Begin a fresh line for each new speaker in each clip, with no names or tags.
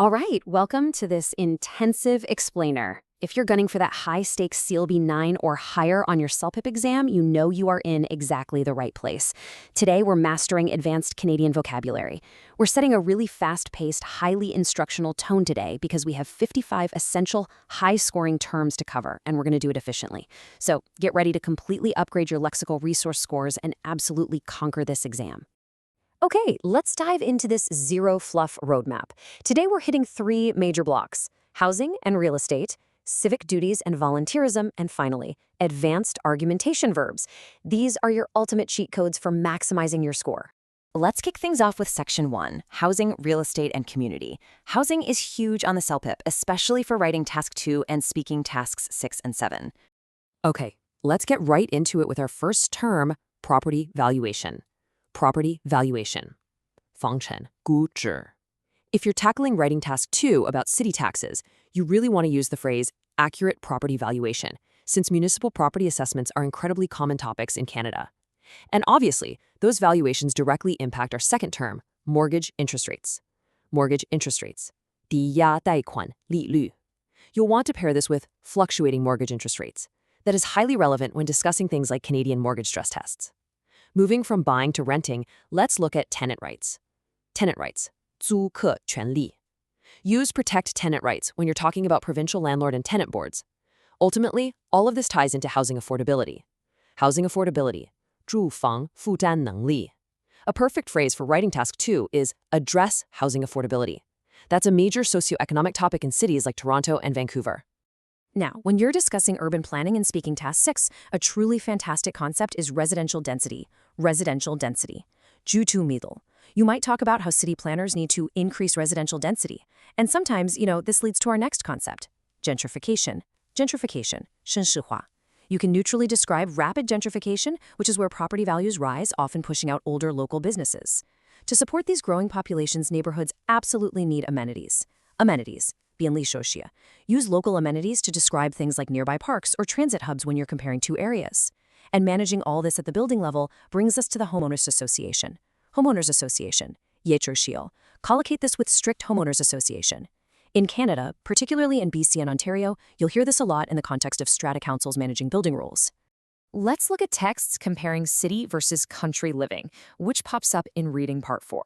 All right, welcome to this intensive explainer. If you're gunning for that high-stakes CLB 9 or higher on your celpip exam, you know you are in exactly the right place. Today, we're mastering advanced Canadian vocabulary. We're setting a really fast-paced, highly instructional tone today because we have 55 essential, high-scoring terms to cover, and we're going to do it efficiently. So get ready to completely upgrade your lexical resource scores and absolutely conquer this exam. Okay, let's dive into this zero fluff roadmap. Today we're hitting three major blocks: housing and real estate, civic duties and volunteerism, and finally, advanced argumentation verbs. These are your ultimate cheat codes for maximizing your score. Let's kick things off with Section 1, Housing, Real Estate, and Community. Housing is huge on the celpip, especially for writing Task 2 and speaking Tasks 6 and 7. Okay, let's get right into it with our first term, property valuation. Property valuation. 房产估值. If you're tackling writing task 2 about city taxes, you really want to use the phrase accurate property valuation, since municipal property assessments are incredibly common topics in Canada. And obviously, those valuations directly impact our second term, mortgage interest rates. Mortgage interest rates. 抵押贷款利率. You'll want to pair this with fluctuating mortgage interest rates. That is highly relevant when discussing things like Canadian mortgage stress tests. Moving from buying to renting, let's look at tenant rights. Tenant rights, 租客权利. Use protect tenant rights when you're talking about provincial landlord and tenant boards. Ultimately, all of this ties into housing affordability. Housing affordability, 住房负担能力. A perfect phrase for writing task 2 is address housing affordability. That's a major socioeconomic topic in cities like Toronto and Vancouver. Now, when you're discussing urban planning and speaking Task 6, a truly fantastic concept is residential density. Residential density. 居住密度. You might talk about how city planners need to increase residential density. And sometimes, this leads to our next concept, gentrification. Gentrification, 绅士化. You can neutrally describe rapid gentrification, which is where property values rise, often pushing out older local businesses. To support these growing populations, neighborhoods absolutely need amenities. Amenities. 便利设施. Use local amenities to describe things like nearby parks or transit hubs when you're comparing two areas. And managing all this at the building level brings us to the Homeowners Association. Homeowners Association, 业主協. Collocate this with strict Homeowners Association. In Canada, particularly in BC and Ontario, you'll hear this a lot in the context of strata councils managing building rules. Let's look at texts comparing city versus country living, which pops up in reading part 4.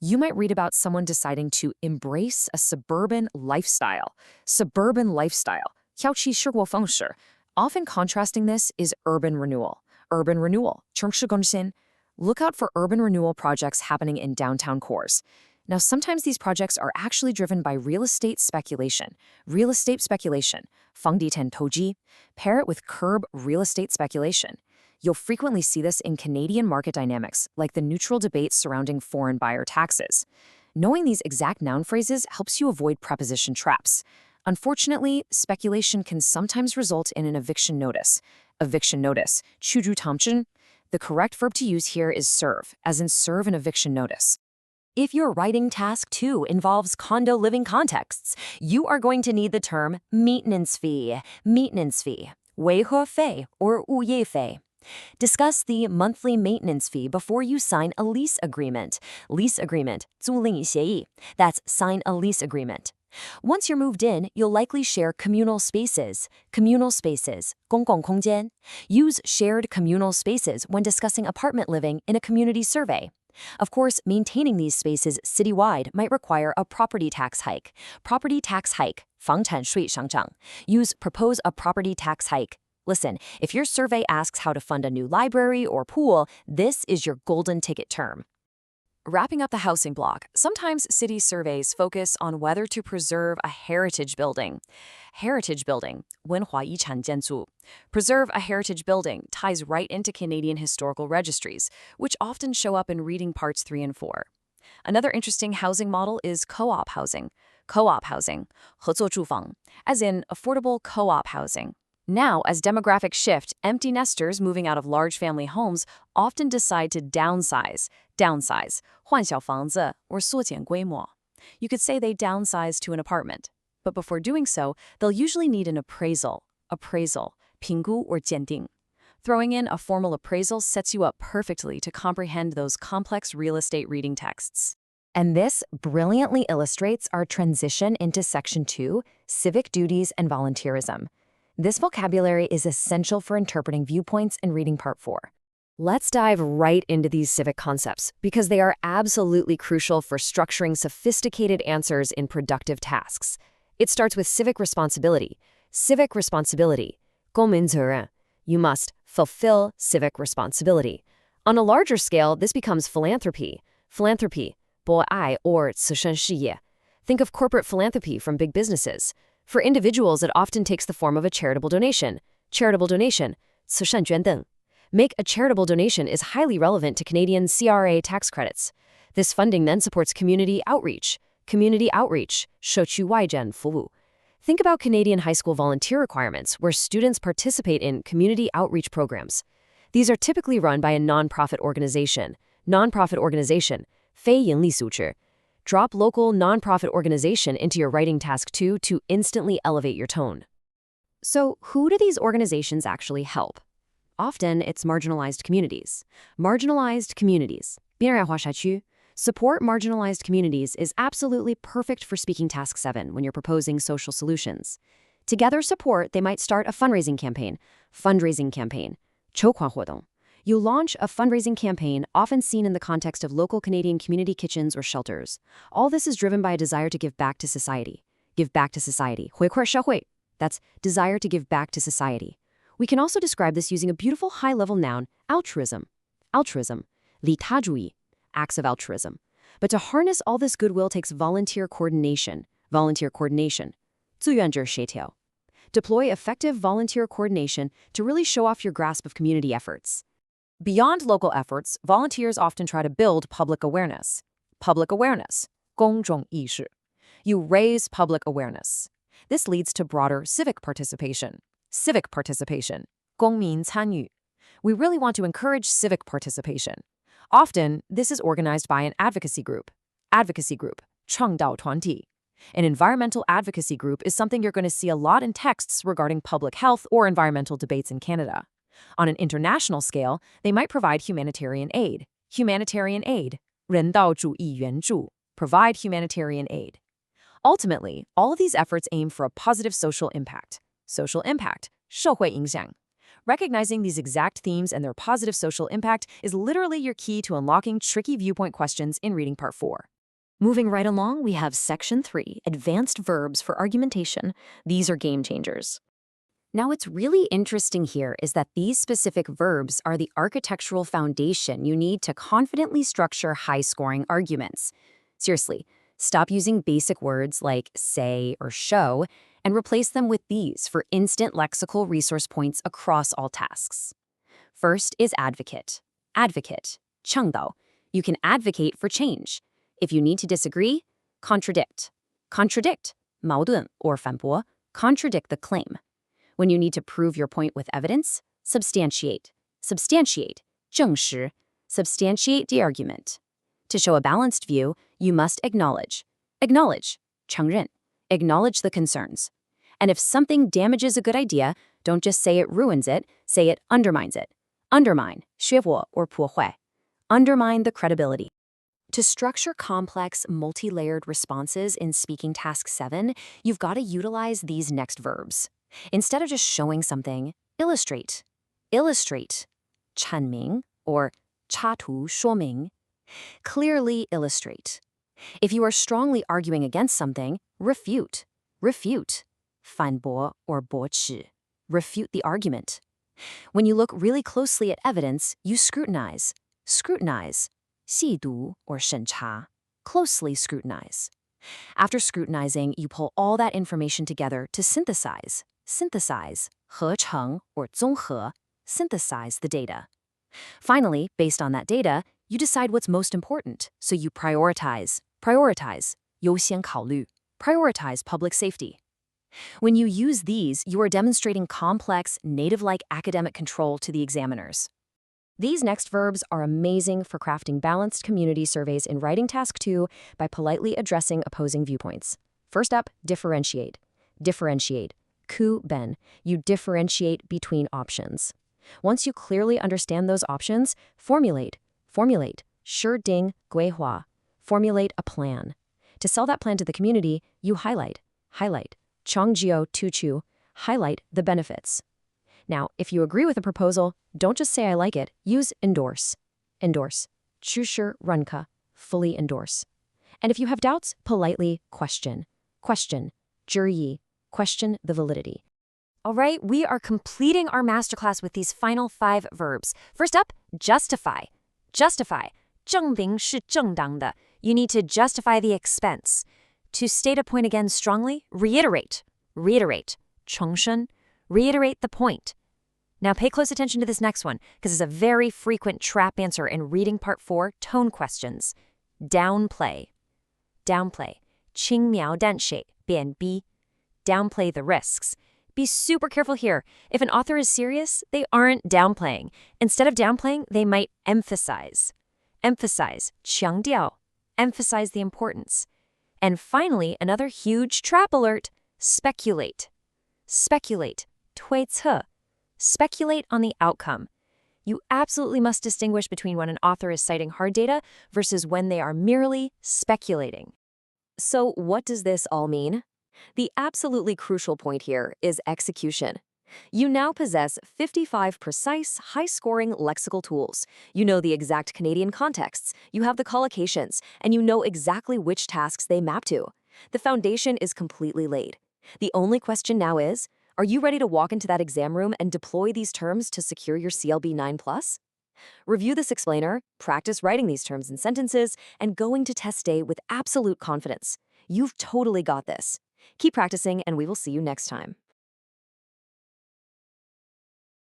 You might read about someone deciding to embrace a suburban lifestyle. Suburban lifestyle. 要去生活方式. Often contrasting this is urban renewal. Urban renewal. 城市更新. Look out for urban renewal projects happening in downtown cores. Now, sometimes these projects are actually driven by real estate speculation. Real estate speculation. 房地产投机. Pair it with curb real estate speculation. You'll frequently see this in Canadian market dynamics, like the neutral debate surrounding foreign buyer taxes. Knowing these exact noun phrases helps you avoid preposition traps. Unfortunately, speculation can sometimes result in an eviction notice. Eviction notice, 驱逐通知. The correct verb to use here is serve, as in serve an eviction notice. If your writing task 2 involves condo living contexts, you are going to need the term maintenance fee. Maintenance fee, 维和费 or 物业费. Discuss the monthly maintenance fee before you sign a lease agreement. Lease agreement, 租赁协议. That's sign a lease agreement. Once you're moved in, you'll likely share communal spaces. Communal spaces, 公共空间. Use shared communal spaces when discussing apartment living in a community survey. Of course, maintaining these spaces citywide might require a property tax hike. Property tax hike, 房产税上涨. Use propose a property tax hike. Listen, if your survey asks how to fund a new library or pool, this is your golden ticket term. Wrapping up the housing block, sometimes city surveys focus on whether to preserve a heritage building. Heritage building, 文化遗产建筑. Preserve a heritage building ties right into Canadian historical registries, which often show up in reading parts 3 and 4. Another interesting housing model is co-op housing. Co-op housing, 合作住房, as in affordable co-op housing. Now, as demographics shift, empty nesters moving out of large family homes often decide to downsize. Downsize, 换小房子 or 缩减规模. You could say they downsize to an apartment. But before doing so, they'll usually need an appraisal. Appraisal, 评估 or 鉴定. Throwing in a formal appraisal sets you up perfectly to comprehend those complex real estate reading texts. And this brilliantly illustrates our transition into Section 2, civic duties and volunteerism. This vocabulary is essential for interpreting viewpoints and reading Part 4. Let's dive right into these civic concepts because they are absolutely crucial for structuring sophisticated answers in productive tasks. It starts with civic responsibility. Civic responsibility. 公民责任. You must fulfill civic responsibility. On a larger scale, this becomes philanthropy. Philanthropy, 博爱 or 慈善事业. Think of corporate philanthropy from big businesses. For individuals, it often takes the form of a charitable donation. Charitable donation, 慈善捐赠. Make a charitable donation is highly relevant to Canadian CRA tax credits. This funding then supports community outreach. Community outreach, 社区外展服务. Think about Canadian high school volunteer requirements where students participate in community outreach programs. These are typically run by a nonprofit organization. Nonprofit organization, 非营利组织. Drop local nonprofit organization into your writing task 2 to instantly elevate your tone. So, who do these organizations actually help? Often, it's marginalized communities. Marginalized communities. 边缘化社区. Support marginalized communities is absolutely perfect for speaking task 7 when you're proposing social solutions. Together support, they might start a fundraising campaign. Fundraising campaign. 筹款活动. You launch a fundraising campaign, often seen in the context of local Canadian community kitchens or shelters. All this is driven by a desire to give back to society. Give back to society. 回馈社会. That's desire to give back to society. We can also describe this using a beautiful high-level noun, altruism. Altruism, 利他主义, acts of altruism. But to harness all this goodwill takes volunteer coordination. Volunteer coordination, 志愿者协调. Deploy effective volunteer coordination to really show off your grasp of community efforts. Beyond local efforts, volunteers often try to build public awareness. Public awareness, 公众意识. You raise public awareness. This leads to broader civic participation. Civic participation, 公民参与. We really want to encourage civic participation. Often, this is organized by an advocacy group. Advocacy group, 倡导团体. An environmental advocacy group is something you're going to see a lot in texts regarding public health or environmental debates in Canada. On an international scale, they might provide humanitarian aid. Humanitarian aid, 人道主义援助, provide humanitarian aid. Ultimately, all of these efforts aim for a positive social impact. Social impact, 社会影响. Recognizing these exact themes and their positive social impact is literally your key to unlocking tricky viewpoint questions in reading Part 4. Moving right along, we have Section 3, Advanced Verbs for Argumentation. These are game changers. Now, what's really interesting here is that these specific verbs are the architectural foundation you need to confidently structure high-scoring arguments. Seriously, stop using basic words like say or show and replace them with these for instant lexical resource points across all tasks. First is advocate. Advocate, 倡导. You can advocate for change. If you need to disagree, contradict. Contradict, 矛盾 or 反驳, contradict the claim. When you need to prove your point with evidence, substantiate. Substantiate, 证实, substantiate the argument. To show a balanced view, you must acknowledge. Acknowledge, 承认. Acknowledge the concerns. And if something damages a good idea, don't just say it ruins it, say it undermines it. Undermine, 削弱 or 破坏. Undermine the credibility. To structure complex, multi-layered responses in speaking task 7, you've got to utilize these next verbs. Instead of just showing something, illustrate. Illustrate, 阐明 or 插图说明. Clearly illustrate. If you are strongly arguing against something, refute. Refute, 反驳 or 驳斥. Refute the argument. When you look really closely at evidence, you scrutinize. Scrutinize, 细读 or 审查. Closely scrutinize. After scrutinizing, you pull all that information together to synthesize. Synthesize, 合成 or 综合. Synthesize the data. Finally, based on that data, you decide what's most important, so you prioritize. Prioritize, 优先考虑. Prioritize public safety. When you use these, you are demonstrating complex, native-like academic control to the examiners. These next verbs are amazing for crafting balanced community surveys in writing task 2 by politely addressing opposing viewpoints. First up, differentiate. Differentiate, 区分. You differentiate between options. Once you clearly understand those options, formulate. Formulate, 设定规划. Formulate a plan. To sell that plan to the community, you highlight. 청지요 투추, highlight the benefits. Now, if you agree with a proposal, don't just say I like it, use endorse. 추슈 runka, fully endorse. And if you have doubts, politely question. 질의, question the validity. All right, we are completing our masterclass with these final 5 verbs. First up, justify. Justify. 证明是正当的. You need to justify the expense. To state a point again strongly, reiterate. 重申. Reiterate the point. Now pay close attention to this next one, because it's a very frequent trap answer in reading part 4, tone questions. Downplay. 轻描淡写, 贬低. Downplay the risks. Be super careful here. If an author is serious, they aren't downplaying. Instead of downplaying, they might emphasize. 强调. Emphasize the importance. And finally, another huge trap alert. Speculate. 推测. Speculate on the outcome. You absolutely must distinguish between when an author is citing hard data versus when they are merely speculating. So what does this all mean? The absolutely crucial point here is execution. You now possess 55 precise, high-scoring lexical tools. You know the exact Canadian contexts, you have the collocations, and you know exactly which tasks they map to. The foundation is completely laid. The only question now is, are you ready to walk into that exam room and deploy these terms to secure your CLB 9+? Review this explainer, practice writing these terms and sentences, and going to test day with absolute confidence. You've totally got this. Keep practicing, and we will see you next time.